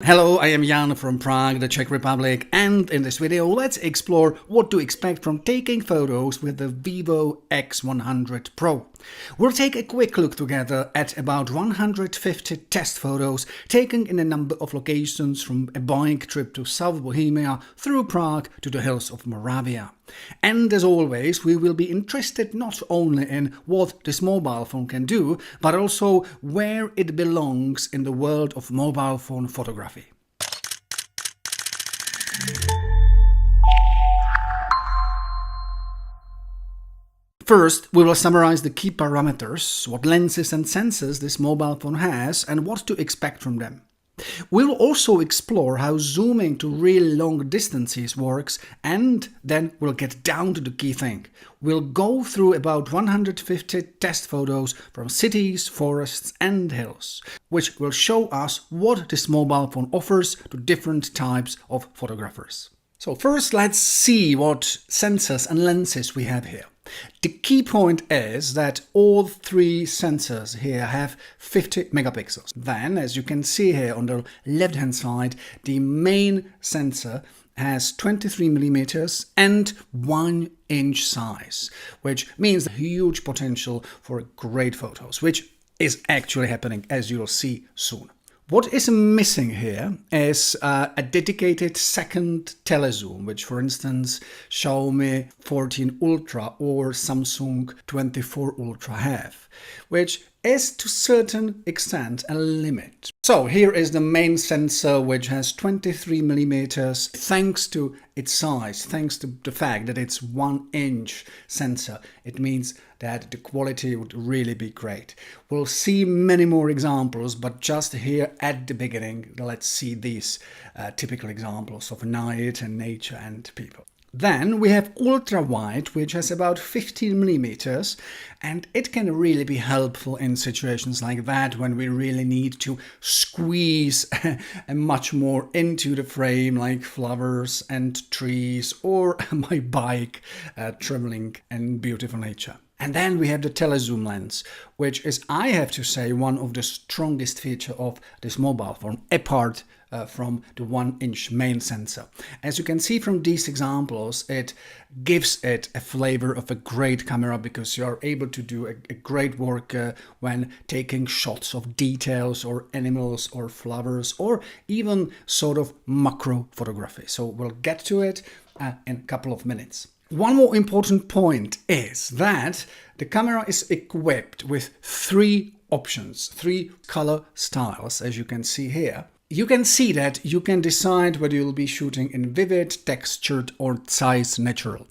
Hello, I am Jan from Prague, the Czech Republic, and in this video let's explore what to expect from taking photos with the Vivo X100 Pro. We'll take a quick look together at about 150 test photos taken in a number of locations, from a bike trip to South Bohemia through Prague to the hills of Moravia. And as always, we will be interested not only in what this mobile phone can do, but also where it belongs in the world of mobile phone photography. First, we will summarize the key parameters, what lenses and sensors this mobile phone has, and what to expect from them. We'll also explore how zooming to really long distances works, and then we'll get down to the key thing. We'll go through about 150 test photos from cities, forests and hills, which will show us what this mobile phone offers to different types of photographers. So first, let's see what sensors and lenses we have here. The key point is that all three sensors here have 50 megapixels. Then, as you can see here on the left hand side, the main sensor has 23 millimeters and 1 inch size, which means a huge potential for great photos, which is actually happening, as you'll see soon. What is missing here is a dedicated second telezoom, which for instance Xiaomi 14 Ultra or Samsung 24 Ultra have, which is to a certain extent a limit. So here is the main sensor, which has 23 millimeters. Thanks to its size, thanks to the fact that it's 1 inch sensor, it means that the quality would really be great. We'll see many more examples, but just here at the beginning, let's see these typical examples of night and nature and people. Then we have ultra wide, which has about 15 millimeters, and it can really be helpful in situations like that when we really need to squeeze much more into the frame, like flowers and trees or my bike traveling in beautiful nature. And then we have the telezoom lens, which is, I have to say, one of the strongest features of this mobile phone, apart from the 1 inch main sensor. As you can see from these examples, it gives it a flavor of a great camera, because you are able to do a great work when taking shots of details or animals or flowers or even sort of macro photography. So we'll get to it in a couple of minutes. One more important point is that the camera is equipped with 3 options, 3 color styles, as you can see here. You can see that you can decide whether you'll be shooting in vivid, textured or size natural.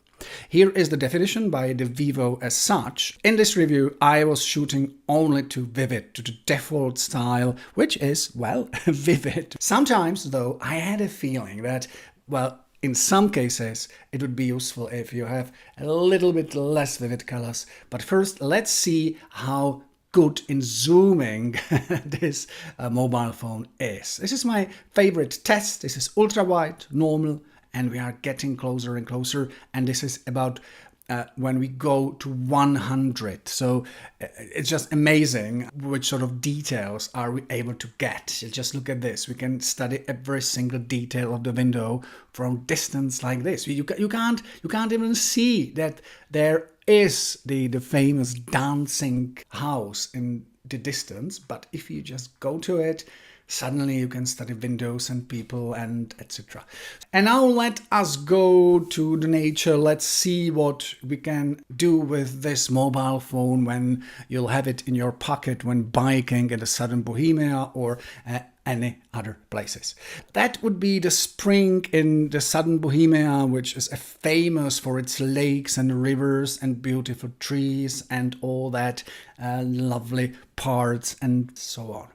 Here is the definition by the Vivo as such. In this review, I was shooting only to vivid, to the default style, which is, well, vivid. Sometimes, though, I had a feeling that, well, in some cases, it would be useful if you have a little bit less vivid colors. But first, let's see how good in zooming this mobile phone is. This is my favorite test. This is ultra wide, normal, and we are getting closer and closer. And this is about when we go to 100. So it's just amazing which sort of details are we able to get. Just look at this. We can study every single detail of the window from distance like this. You can't even see that there is the famous dancing house in the distance, but if you just go to it, suddenly you can study windows and people and etc. And now let us go to the nature. Let's see what we can do with this mobile phone when you'll have it in your pocket when biking in the southern Bohemia or any other places. That would be the spring in the southern Bohemia, which is famous for its lakes and rivers and beautiful trees and all that lovely parts and so on.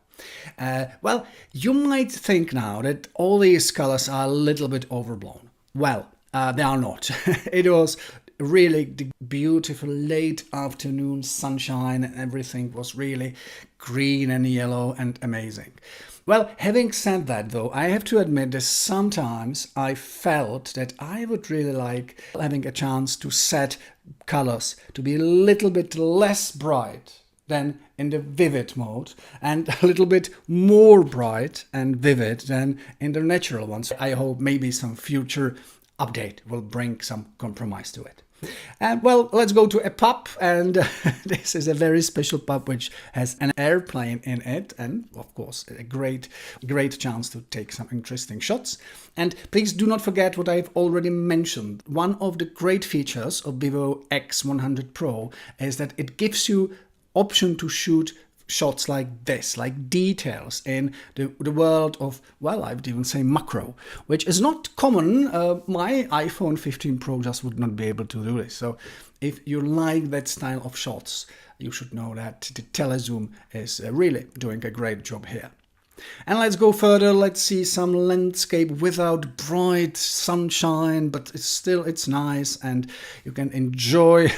Well, you might think now that all these colors are a little bit overblown. Well, they are not. It was really the beautiful late afternoon sunshine and everything was really green and yellow and amazing. Well, having said that though, I have to admit that sometimes I felt that I would really like having a chance to set colors to be a little bit less bright than in the vivid mode, and a little bit more bright and vivid than in the natural ones. I hope maybe some future update will bring some compromise to it. And well, let's go to a pub, and this is a very special pub which has an airplane in it, and of course a great chance to take some interesting shots. And please do not forget what I've already mentioned. One of the great features of Vivo X100 Pro is that it gives you option to shoot shots like this, like details in the world of, well, I would even say macro, which is not common. My iPhone 15 Pro just would not be able to do this. So if you like that style of shots, you should know that the telezoom is really doing a great job here. And let's go further. Let's see some landscape without bright sunshine, but it's nice, and you can enjoy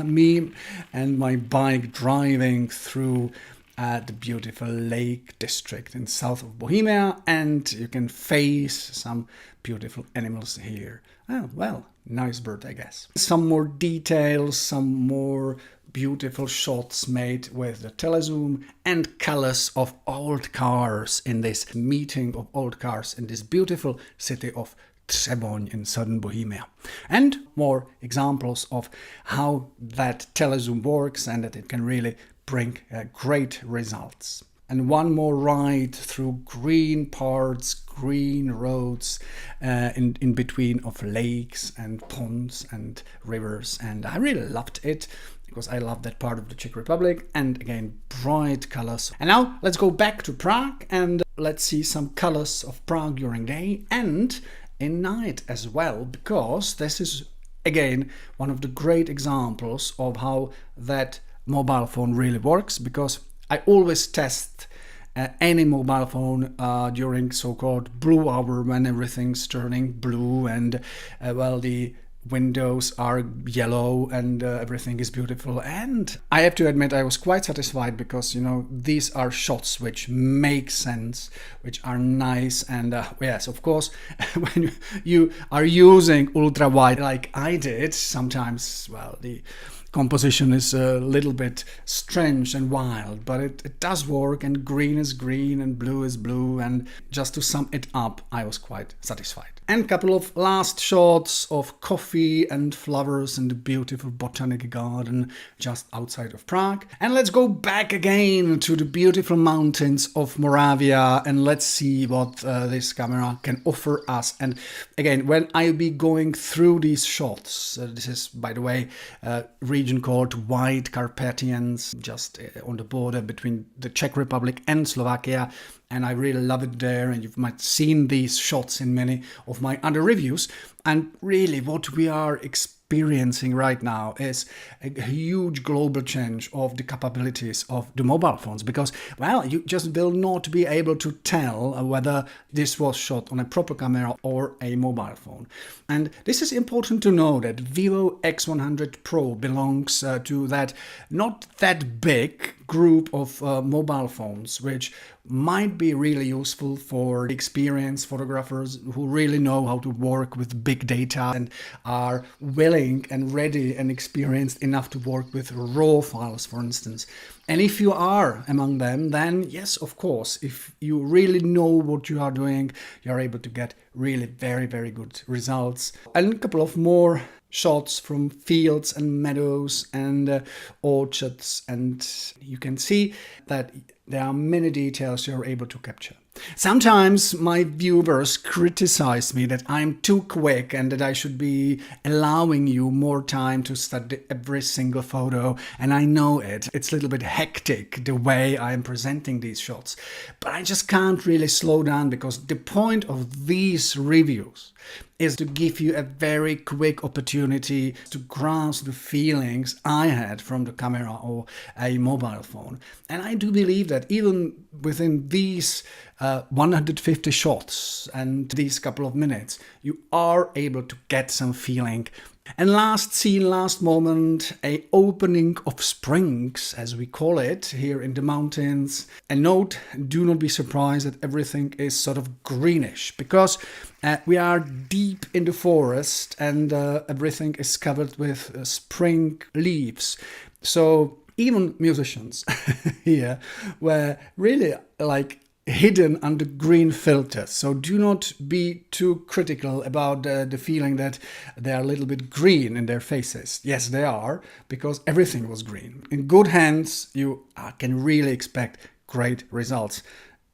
me and my bike driving through the beautiful lake district in south of Bohemia, and you can face some beautiful animals here. Oh, well, nice bird, I guess. Some more details, some more beautiful shots made with the telezoom, and colors of old cars in this meeting of old cars in this beautiful city of Třeboň in southern Bohemia. And more examples of how that telezoom works and that it can really bring great results. And one more ride through green parts, green roads in between of lakes and ponds and rivers. And I really loved it, because I love that part of the Czech Republic, and again, bright colors. And now let's go back to Prague, and let's see some colors of Prague during day and in night as well, because this is again one of the great examples of how that mobile phone really works, because I always test any mobile phone during so-called blue hour, when everything's turning blue and well, the windows are yellow and everything is beautiful. And I have to admit, I was quite satisfied, because you know, these are shots which make sense, which are nice. And yes, of course, when you are using ultra wide like I did, sometimes, well, the composition is a little bit strange and wild, but it does work, and green is green and blue is blue, and just to sum it up, I was quite satisfied. And a couple of last shots of coffee and flowers in the beautiful botanic garden just outside of Prague. And let's go back again to the beautiful mountains of Moravia, and let's see what this camera can offer us. And again, when I'll be going through these shots, this is, by the way, region called White Carpathians, just on the border between the Czech Republic and Slovakia, and I really love it there, and you might have seen these shots in many of my other reviews. And really what we are experiencing right now is a huge global change of the capabilities of the mobile phones, because, well, you just will not be able to tell whether this was shot on a proper camera or a mobile phone. And this is important to know, that Vivo X100 Pro belongs to that not that big group of mobile phones, which might be really useful for experienced photographers who really know how to work with big data and are willing and ready and experienced enough to work with raw files, for instance. And if you are among them, then yes, of course, if you really know what you are doing, you're able to get really very, very good results. And a couple of more shots from fields and meadows and orchards, and you can see that there are many details you're able to capture. Sometimes my viewers criticize me that I'm too quick and that I should be allowing you more time to study every single photo, and I know it's a little bit hectic the way I'm presenting these shots, but I just can't really slow down, because the point of these reviews is to give you a very quick opportunity to grasp the feelings I had from the camera or a mobile phone. And I do believe that even within these 150 shots and these couple of minutes, you are able to get some feeling. And last scene, last moment, a opening of springs, as we call it here in the mountains. And note, do not be surprised that everything is sort of greenish, because we are deep in the forest and everything is covered with spring leaves. So even musicians here were really like hidden under green filters. So do not be too critical about the feeling that they are a little bit green in their faces. Yes, they are, because everything was green. In good hands, you can really expect great results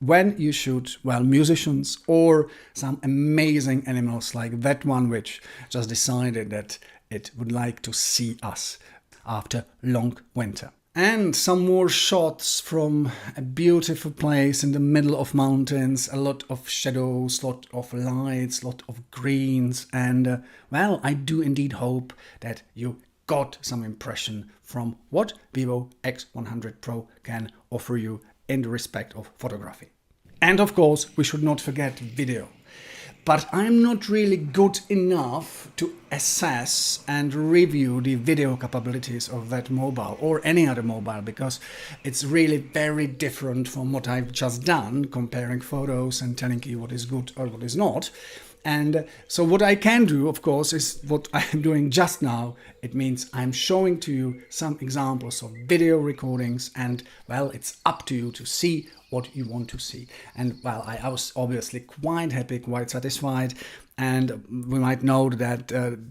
when you shoot, well, musicians or some amazing animals like that one which just decided that it would like to see us after long winter. And some more shots from a beautiful place in the middle of mountains, a lot of shadows, lot of lights, lot of greens, and well, I do indeed hope that you got some impression from what Vivo X100 Pro can offer you in the respect of photography. And of course, we should not forget video. But I'm not really good enough to assess and review the video capabilities of that mobile or any other mobile, because it's really very different from what I've just done, comparing photos and telling you what is good or what is not. And so what I can do, of course, is what I'm doing just now. It means I'm showing to you some examples of video recordings, and well, it's up to you to see what you want to see. And well, I was obviously quite happy, quite satisfied. And we might note that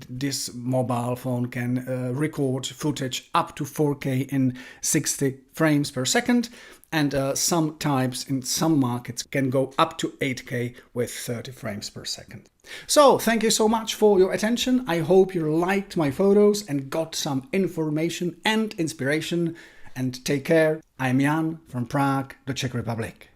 this mobile phone can record footage up to 4K in 60 frames per second. And some types in some markets can go up to 8K with 30 frames per second. So thank you so much for your attention. I hope you liked my photos and got some information and inspiration. And take care. I'm Jan from Prague, the Czech Republic.